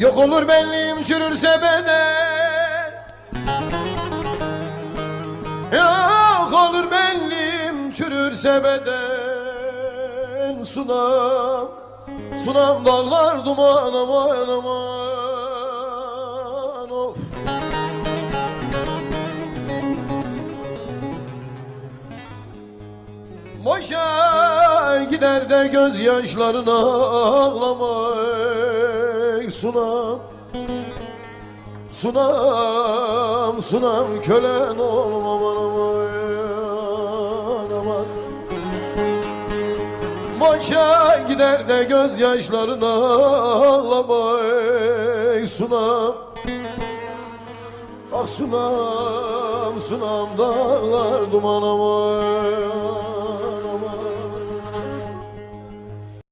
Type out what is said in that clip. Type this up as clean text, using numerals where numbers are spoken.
Yok olur benliğim çürürse beden, yok olur benliğim çürürse beden. Sunam, sunam dağlar duman aman aman of. Boşa gider de gözyaşlarına ağlama ey sunam. Sunam, sunam kölen olma aman aman aman. Boşa gider de gözyaşlarına ağlama ey sunam. Ah sunam, sunam dağlar duman aman.